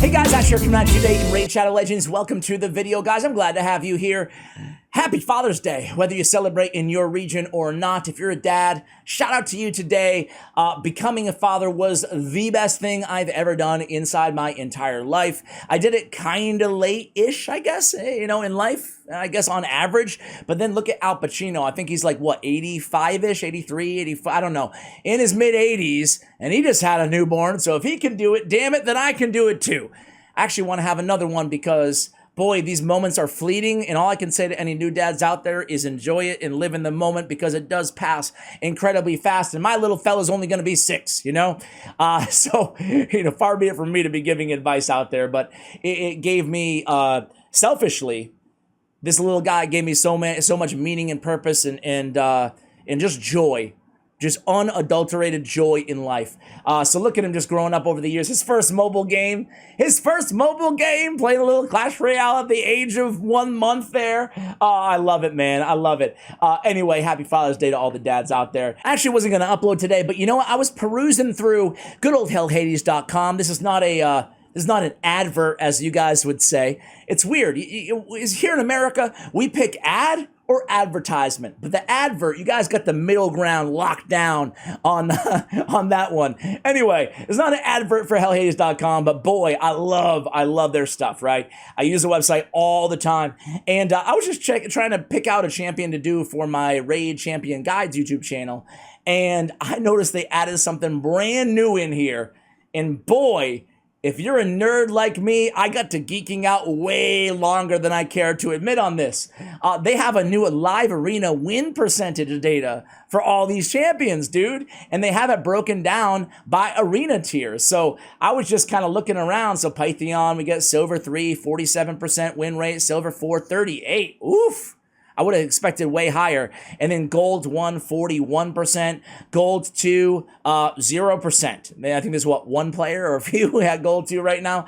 Hey guys, Ash here coming at you today in Raid Shadow Legends. Welcome to the video, guys. I'm glad to have you here. Happy Father's Day, whether you celebrate in your region or not. If you're a dad, shout out to you today. Becoming a father was the best thing I've ever done inside my entire life. I did it kind of late-ish, I guess, in life, I guess on average. But then look at Al Pacino. I think he's like, what, 85-ish, 83, 85, I don't know, in his mid-80s, and he just had a newborn. So if he can do it, damn it, then I can do it too. I actually want to have another one because boy, these moments are fleeting, and all I can say to any new dads out there is enjoy it and live in the moment because it does pass incredibly fast, and my little fella's only going to be 6, So, far be it from me to be giving advice out there, but it gave me, selfishly, this little guy gave me so much meaning and purpose and just joy. Just unadulterated joy in life. So look at him just growing up over the years. His first mobile game, playing a little Clash Royale at the age of 1 month there. I love it, man. I love it. Anyway, happy Father's Day to all the dads out there. I actually wasn't going to upload today, but you know what? I was perusing through good old hellhades.com. This is not an advert, as you guys would say. It's weird. Here in America, we pick ad or advertisement, but the advert, you guys got the middle ground locked down on that one. Anyway, it's not an advert for hellhades.com, but boy, I love their stuff, right? I use the website all the time, and I was just trying to pick out a champion to do for my Raid Champion Guides YouTube channel, and I noticed they added something brand new in here, and boy, if you're a nerd like me, I got to geeking out way longer than I care to admit on this. They have a new live arena win percentage data for all these champions, dude. And they have it broken down by arena tiers. So I was just kind of looking around. So Pythion, we get Silver 3, 47% win rate. Silver 4, 38. Oof. I would have expected way higher. And then Gold 1, 41%. Gold 2, 0%. I think there's, one player or a few who had Gold 2 right now.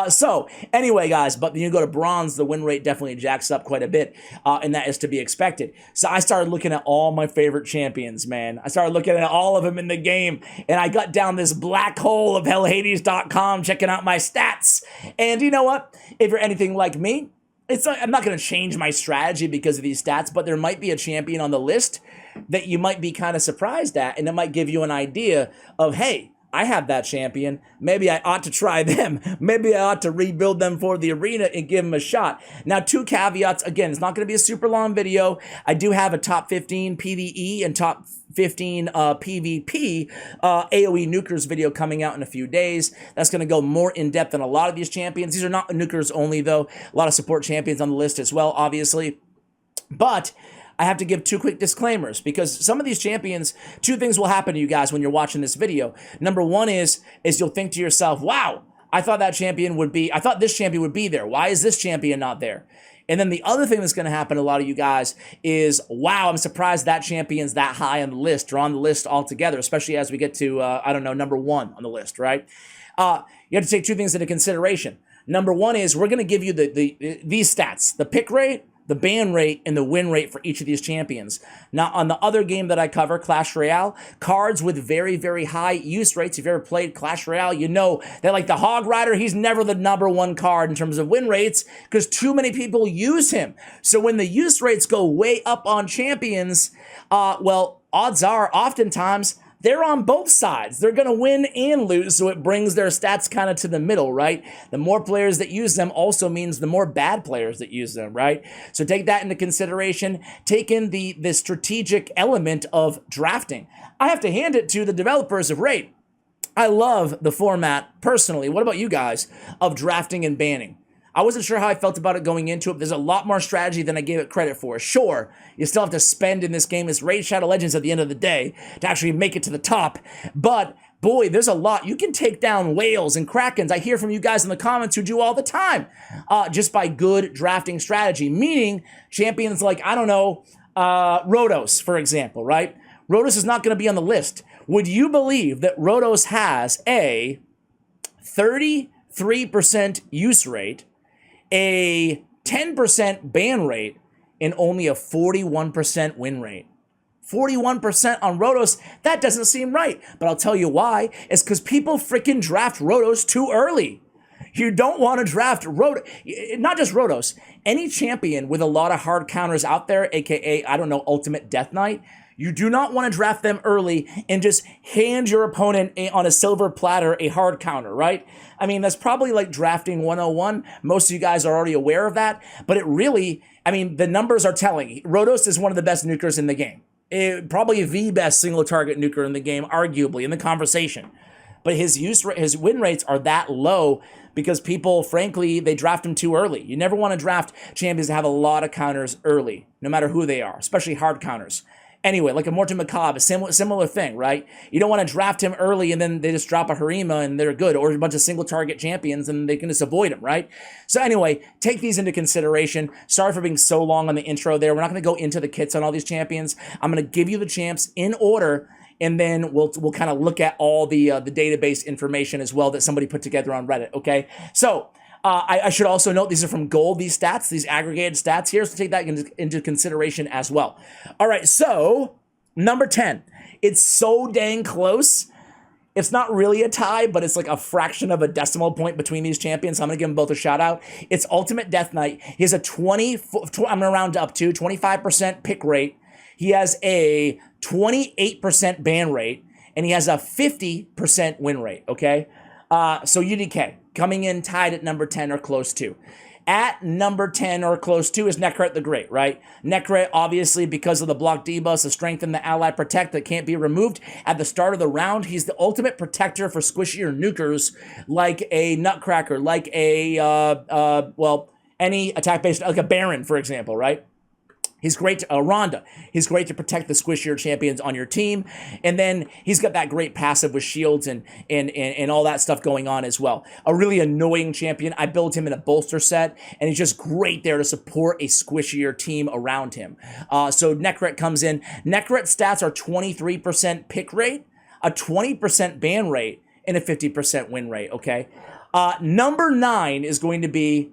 So, anyway, guys, but when you go to Bronze, the win rate definitely jacks up quite a bit, and that is to be expected. So I started looking at all my favorite champions, man. I started looking at all of them in the game, and I got down this black hole of hellhades.com, checking out my stats. And you know what? If you're anything like me, I'm not going to change my strategy because of these stats, but there might be a champion on the list that you might be kind of surprised at, and it might give you an idea of, hey, I have that champion. Maybe I ought to try them. Maybe I ought to rebuild them for the arena and give them a shot. Now, 2 caveats. Again, it's not going to be a super long video. I do have a top 15 PvE and top 15 PvP AoE nukers video coming out in a few days. That's going to go more in depth than a lot of these champions. These are not nukers only, though. A lot of support champions on the list as well, obviously. But I have to give 2 quick disclaimers because some of these champions, 2 things will happen to you guys when you're watching this video. Number 1 is you'll think to yourself, wow, I thought this champion would be there. Why is this champion not there? And then the other thing that's going to happen to a lot of you guys is, wow, I'm surprised that champion's that high on the list or on the list altogether, especially as we get to, I don't know, number 1 on the list, right? You have to take 2 things into consideration. Number 1 is we're going to give you these stats, the pick rate, the ban rate, and the win rate for each of these champions. Now, on the other game that I cover, Clash Royale, cards with very, very high use rates. If you've ever played Clash Royale, you know that like the Hog Rider, he's never the number 1 card in terms of win rates because too many people use him. So when the use rates go way up on champions, well, odds are oftentimes they're on both sides. They're going to win and lose, so it brings their stats kind of to the middle, right? The more players that use them also means the more bad players that use them, right? So take that into consideration. Take in the strategic element of drafting. I have to hand it to the developers of Raid. I love the format, personally. What about you guys, of drafting and banning? I wasn't sure how I felt about it going into it. There's a lot more strategy than I gave it credit for. Sure, you still have to spend in this game. It's Raid Shadow Legends at the end of the day to actually make it to the top. But boy, there's a lot. You can take down whales and krakens. I hear from you guys in the comments who do all the time just by good drafting strategy, meaning champions like, I don't know, Rotos, for example, right? Rotos is not going to be on the list. Would you believe that Rotos has a 33% use rate, a 10% ban rate, and only a 41% win rate? 41% on Rotos, that doesn't seem right. But I'll tell you why. It's because people freaking draft Rotos too early. You don't want to draft not just Rotos, any champion with a lot of hard counters out there, aka, I don't know, Ultimate Death Knight. You do not want to draft them early and just hand your opponent on a silver platter a hard counter, right? I mean, that's probably like drafting 101. Most of you guys are already aware of that, but it really, I mean, the numbers are telling. Rotos is one of the best nukers in the game. Probably the best single target nuker in the game, arguably, in the conversation. But his win rates are that low because people, frankly, they draft him too early. You never want to draft champions that have a lot of counters early, no matter who they are, especially hard counters. Anyway, like a Macabre, similar thing, right? You don't want to draft him early and then they just drop a Harima and they're good, or a bunch of single target champions and they can just avoid him, right? So anyway, take these into consideration. Sorry for being so long on the intro there. We're not going to go into the kits on all these champions. I'm going to give you the champs in order, and then we'll kind of look at all the database information as well that somebody put together on Reddit, okay? So I should also note these are from Gold, these stats, these aggregated stats here, so take that into consideration as well. All right, so number 10. It's so dang close. It's not really a tie, but it's like a fraction of a decimal point between these champions. So I'm going to give them both a shout out. It's Ultimate Death Knight. He has a I'm going to round up to 25% pick rate. He has a 28% ban rate, and he has a 50% win rate, okay? So UDK, coming in tied at number 10 or close to. At number 10 or close to is Nekret the Great, right? Nekret, obviously, because of the block debuffs, the strength and the ally protect that can't be removed at the start of the round. He's the ultimate protector for squishier nukers like a Nutcracker, like a, any attack-based, like a Baron, for example, right? He's great to Rhonda. He's great to protect the squishier champions on your team. And then he's got that great passive with shields and all that stuff going on as well. A really annoying champion. I built him in a bolster set, and he's just great there to support a squishier team around him. So Nekret comes in. Nekret's stats are 23% pick rate, a 20% ban rate, and a 50% win rate, okay? Number 9 is going to be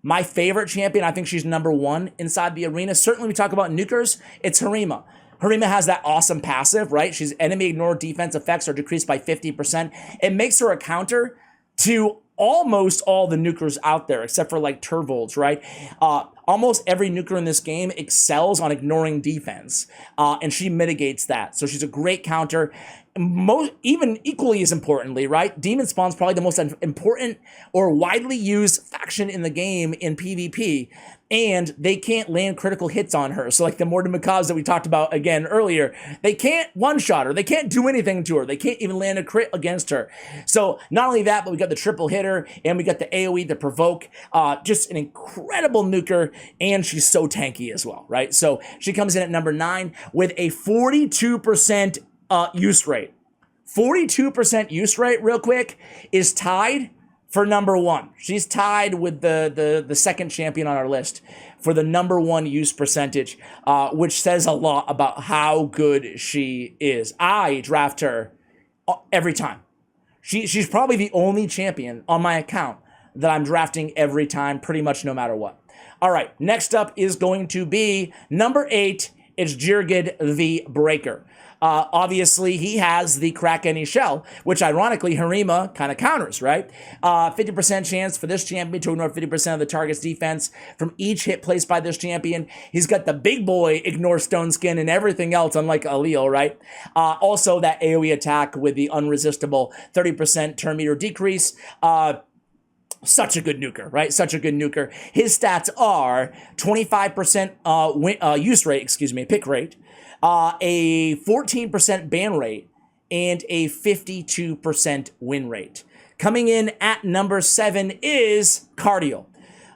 my favorite champion. I think she's number 1 inside the arena. Certainly we talk about nukers, it's Harima. Harima has that awesome passive, right? She's enemy ignored defense effects are decreased by 50%. It makes her a counter to almost all the nukers out there, except for like Turvolds, right? Almost every nuker in this game excels on ignoring defense, and she mitigates that. So she's a great counter. Even equally as importantly, right? Demon Spawn's probably the most important or widely used faction in the game in PvP, and they can't land critical hits on her. So like the Macabres that we talked about again earlier, they can't one-shot her. They can't do anything to her. They can't even land a crit against her. So not only that, but we got the triple hitter, and we got the AoE, the provoke, just an incredible nuker, and she's so tanky as well, right? So she comes in at number 9 with a 42% use rate. 42% use rate, real quick, is tied for number 1. She's tied with the second champion on our list for the number 1 use percentage, which says a lot about how good she is. I draft her every time. She's probably the only champion on my account that I'm drafting every time, pretty much no matter what. All right, next up is going to be number 8. It's Jirgad the Breaker. Obviously, he has the Crack Any Shell, which ironically Harima kind of counters, right? 50% chance for this champion to ignore 50% of the target's defense from each hit placed by this champion. He's got the big boy ignore stone skin and everything else, unlike Alio, right? Also, that AoE attack with the unresistible 30% turn meter decrease. Such a good nuker, right? Such a good nuker. His stats are 25% use rate, pick rate, a 14% ban rate, and a 52% win rate. Coming in at number 7 is Cardial.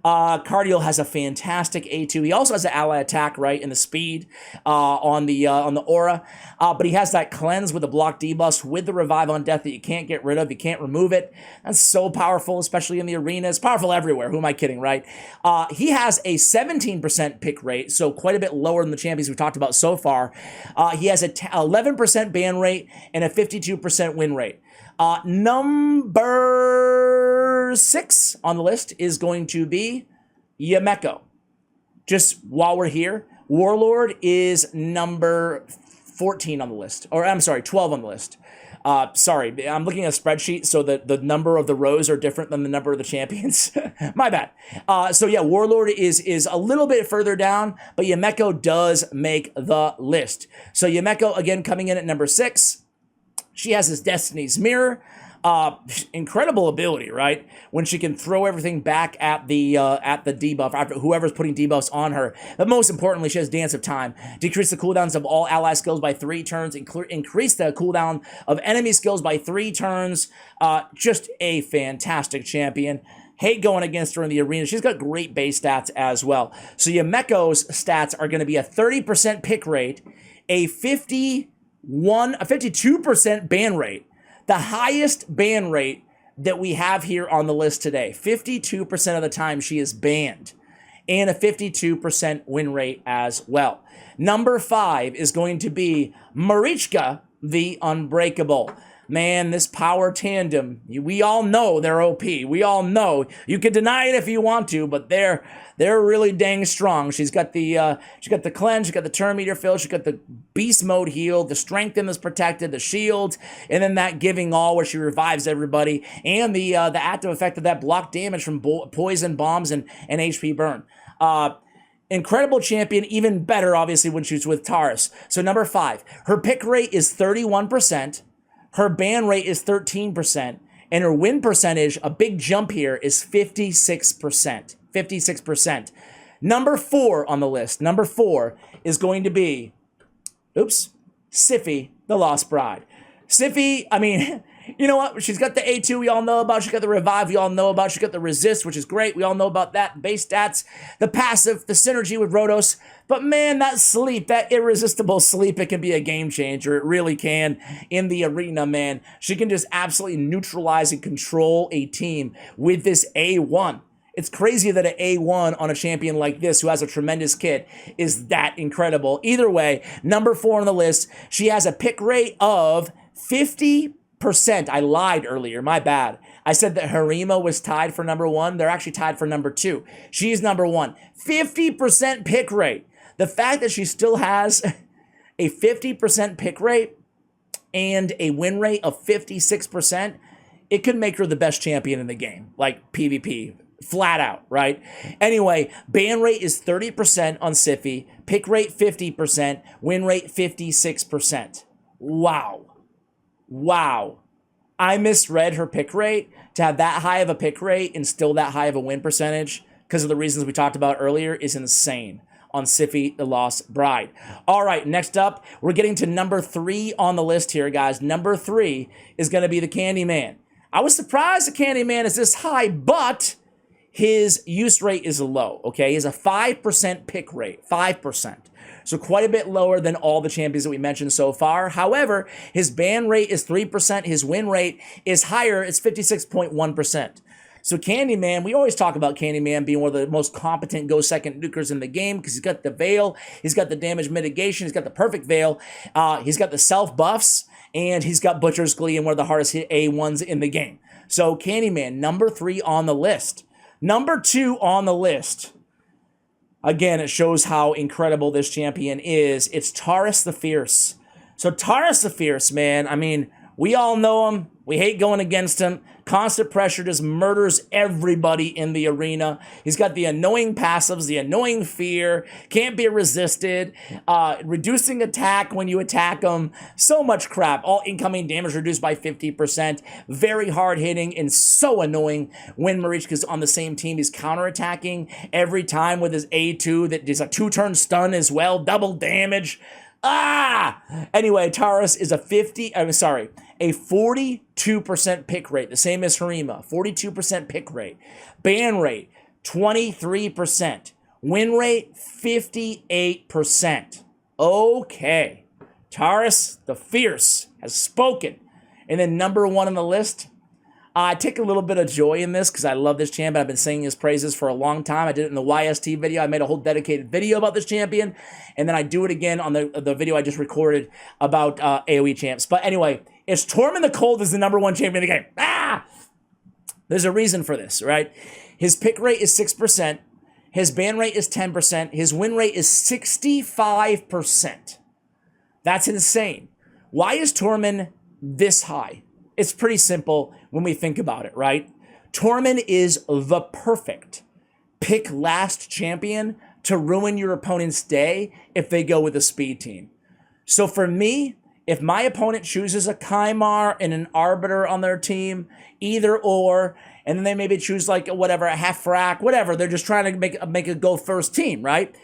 Cardial has a fantastic A2. He also has the ally attack, right, and the speed on the aura. But he has that cleanse with the block debuffs with the revive on death that you can't get rid of. You can't remove it. That's so powerful, especially in the arena. It's powerful everywhere. Who am I kidding, right? He has a 17% pick rate, so quite a bit lower than the champions we've talked about so far. He has a 11% ban rate and a 52% win rate. Number 6 on the list is going to be Mechako. Just while we're here, Warlord is number 14 on the list, or I'm sorry, 12 on the list. Sorry, I'm looking at a spreadsheet, so the number of the rows are different than the number of the champions. My bad. So yeah, Warlord is a little bit further down, but Mechako does make the list. So Mechako, again, coming in at number 6. She has his Destiny's Mirror. Incredible ability, right? When she can throw everything back at the debuff, after whoever's putting debuffs on her. But most importantly, she has Dance of Time. Decrease the cooldowns of all ally skills by 3 turns. Increase the cooldown of enemy skills by 3 turns. Just a fantastic champion. Hate going against her in the arena. She's got great base stats as well. So Mechako's stats are going to be a 30% pick rate, a 52% ban rate. The highest ban rate that we have here on the list today. 52% of the time she is banned. And a 52% win rate as well. Number 5 is going to be Mariska, the Unbreakable. Man, this power tandem, we all know they're OP. We all know. You can deny it if you want to, but they're really dang strong. She's got the cleanse, she's got the turn meter fill, she's got the beast mode heal, the strengthen is protected, the shield, and then that giving all where she revives everybody, and the active effect of that block damage from poison bombs and HP burn. Incredible champion, even better obviously when she's with Taurus. So number 5, her pick rate is 31%. Her ban rate is 13%, and her win percentage, a big jump here, is 56%. 56%. Number 4 on the list, number 4 is going to be, Siphi, the Lost Bride. Siphi, I mean, you know what? She's got the A2 we all know about. She's got the Revive we all know about. She's got the Resist, which is great. We all know about that. Base stats, the passive, the synergy with Rotos. But man, that sleep, that irresistible sleep, it can be a game changer. It really can in the arena, man. She can just absolutely neutralize and control a team with this A1. It's crazy that an A1 on a champion like this who has a tremendous kit is that incredible. Either way, number 4 on the list, she has a pick rate of 50%. I lied earlier, my bad. I said that Harima was tied for number 1. They're actually tied for number 2. She's number 1. 50% pick rate. The fact that she still has a 50% pick rate and a win rate of 56%, it could make her the best champion in the game, like PvP, flat out, right? Anyway, ban rate is 30% on Siphi, pick rate 50%, win rate 56%. Wow. Wow. I misread her pick rate. To have that high of a pick rate and still that high of a win percentage, because of the reasons we talked about earlier, is insane on Siphi, the Lost Bride. All right, next up, we're getting to number 3 on the list here, guys. Number 3 is going to be the Candyman. I was surprised the Candyman is this high, but his use rate is low, okay? He has a 5% pick rate, 5%. So quite a bit lower than all the champions that we mentioned so far. However, his ban rate is 3%. His win rate is higher. It's 56.1%. So Candyman, we always talk about Candyman being one of the most competent go-second nukers in the game because he's got the Veil, he's got the damage mitigation, he's got the perfect Veil, he's got the self-buffs, and he's got Butcher's Glee and one of the hardest hit A1s in the game. So Candyman, number 3 on the list. Number 2 on the list. Again, it shows how incredible this champion is. It's Taurus the Fierce. So Taurus the Fierce, man, I mean, we all know him. We hate going against him. Constant pressure just murders everybody in the arena. He's got the annoying passives, the annoying fear, can't be resisted, reducing attack when you attack him. So much crap. All incoming damage reduced by 50%. Very hard hitting and so annoying when Mariska's on the same team. He's counterattacking every time with his A2 that is a 2-turn stun as well. Double damage. Anyway, Taurus is a 42% pick rate, the same as Harima, 42% pick rate. Ban rate, 23%. Win rate, 58%. Okay, Taurus the Fierce has spoken. And then number 1 on the list, I take a little bit of joy in this because I love this champion. I've been singing his praises for a long time. I did it in the YST video. I made a whole dedicated video about this champion. And then I do it again on the video I just recorded about AoE champs. But anyway, it's Tormund the Cold is the number 1 champion in the game. There's a reason for this, right? His pick rate is 6%. His ban rate is 10%. His win rate is 65%. That's insane. Why is Tormund this high? It's pretty simple when we think about it, right? Tormund is the perfect pick last champion to ruin your opponent's day if they go with a speed team. So for me, if my opponent chooses a Kymar and an Arbiter on their team, either or, and then they maybe choose like whatever, a Heffrak, whatever, they're just trying to make a go first team, right?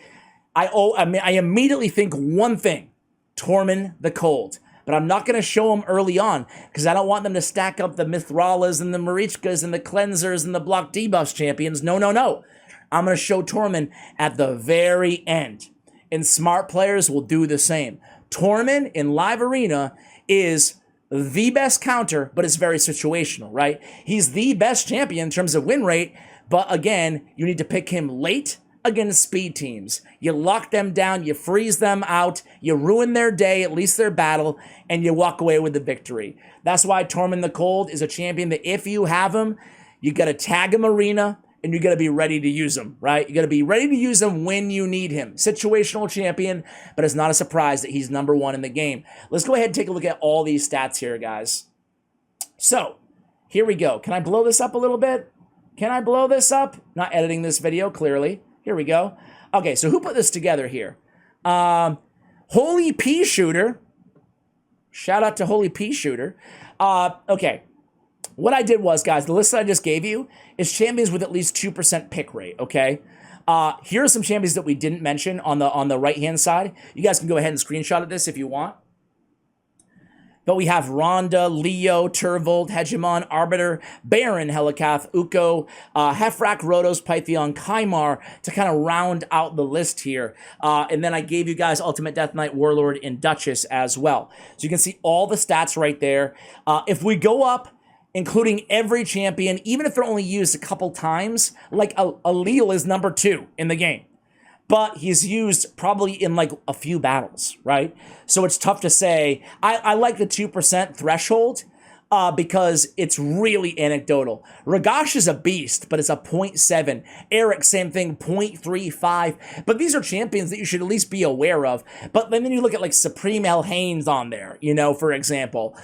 I immediately think one thing, Tormund the Cold. But I'm not going to show them early on because I don't want them to stack up the Mithralas and the Marichkas and the Cleansers and the block debuffs champions. No, no, no. I'm going to show Tormund at the very end. And smart players will do the same. Tormund in live arena is the best counter, but it's very situational, right? He's the best champion in terms of win rate, but again, you need to pick him late against speed teams. You lock them down, you freeze them out, you ruin their day, at least their battle, and you walk away with the victory. That's why Tormund the Cold is a champion that if you have him, you got to tag him arena, and you got to be ready to use him, right? You got to be ready to use him when you need him. Situational champion, but it's not a surprise that he's number one in the game. Let's go ahead and take a look at all these stats here, guys. So, here we go. Can I blow this up a little bit? Can I blow this up? Not editing this video, clearly. Here we go. Okay, so who put this together here? Holy Pea Shooter. Shout out to Holy Pea Shooter. Okay. What I did was, guys, the list that I just gave you is champions with at least 2% pick rate, okay? Here are some champions that we didn't mention on the right-hand side. You guys can go ahead and screenshot of this if you want. But we have Rhonda, Leo, Turvold, Hegemon, Arbiter, Baron, Helikath, Uko, Heffrak, Rotos, Pythion, Kymar to kind of round out the list here. And then I gave you guys Ultimate Death Knight, Warlord, and Duchess as well. So you can see all the stats right there. If we go up, including every champion, even if they're only used a couple times, like Alil is number 2 in the game. But he's used probably in like a few battles, right? So it's tough to say. I like the 2% threshold because it's really anecdotal. Ragash is a beast, but it's a 0.7. Eric, same thing, 0.35. But these are champions that you should at least be aware of. But then you look at like Supreme El Haynes on there, you know, for example.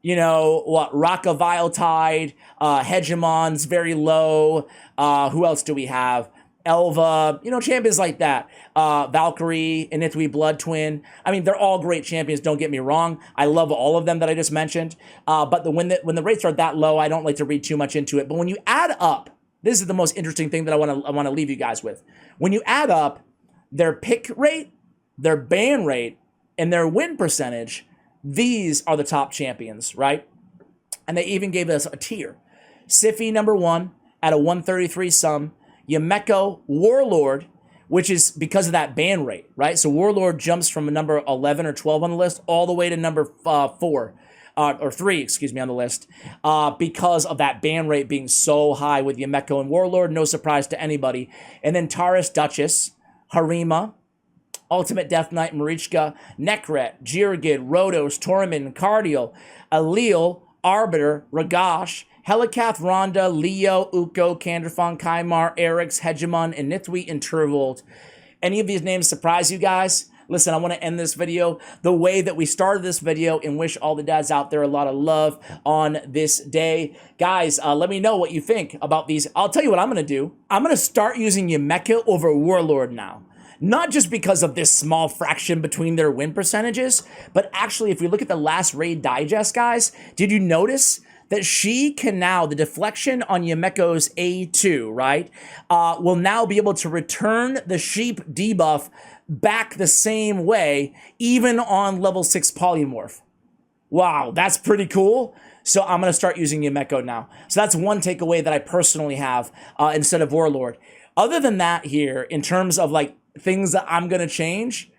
You know, what, Raka Viletide, Hegemon's very low. Who else do we have? Elva, you know, champions like that. Valkyrie, Inithwi Blood Twin. I mean, they're all great champions, don't get me wrong. I love all of them that I just mentioned. But when the rates are that low, I don't like to read too much into it. But when you add up, this is the most interesting thing that I want to leave you guys with. When you add up their pick rate, their ban rate, and their win percentage, these are the top champions, right? And they even gave us a tier. Siphi, number 1, at a 133 sum. Mechako, Warlord, which is because of that ban rate, right? So Warlord jumps from a number 11 or 12 on the list all the way to number 4, or 3, excuse me, on the list, because of that ban rate being so high with Mechako and Warlord. No surprise to anybody. And then Taurus, Duchess, Harima, Ultimate Death Knight, Mariska, Nekret, Jirgad, Rotos, Tormund, Cardial, Alil, Arbiter, Ragash, Helikath, Rhonda, Leo, Uko, Canderfon, Kymar, Erix, Hegemon, and Inithwi, and Turvold. Any of these names surprise you guys? Listen, I want to end this video the way that we started this video and wish all the dads out there a lot of love on this day. Guys, let me know what you think about these. I'll tell you what I'm going to do. I'm going to start using Mechako over Warlord now. Not just because of this small fraction between their win percentages, but actually, if we look at the last raid digest, guys, did you notice that she can now, the deflection on Mechako's A2, right, will now be able to return the sheep debuff back the same way, even on level 6 polymorph. Wow, that's pretty cool. So I'm going to start using Mechako now. So that's one takeaway that I personally have instead of Warlord. Other than that here, in terms of like things that I'm going to change,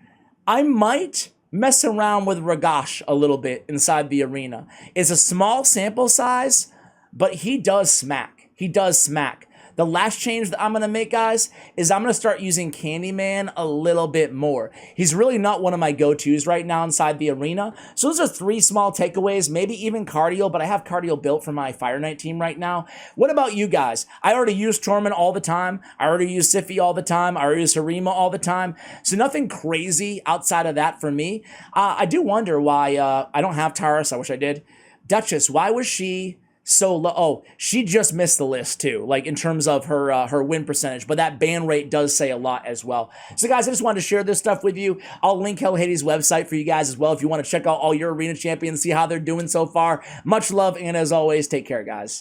I might mess around with Ragash a little bit inside the arena. It's a small sample size, but he does smack. He does smack. The last change that I'm going to make, guys, is I'm going to start using Candyman a little bit more. He's really not one of my go-tos right now inside the arena. So those are 3 small takeaways, maybe even cardio, but I have cardio built for my Fire Knight team right now. What about you guys? I already use Tormund all the time. I already use Sify all the time. I already use Harima all the time. So nothing crazy outside of that for me. I do wonder why I don't have Taurus. I wish I did. Duchess, why was she so low? Oh, she just missed the list too, like in terms of her win percentage, but that ban rate does say a lot as well. So guys, I just wanted to share this stuff with you. I'll link Hell Hades' website for you guys as well if you want to check out all your arena champions, see how they're doing so far. Much love, and as always, take care, guys.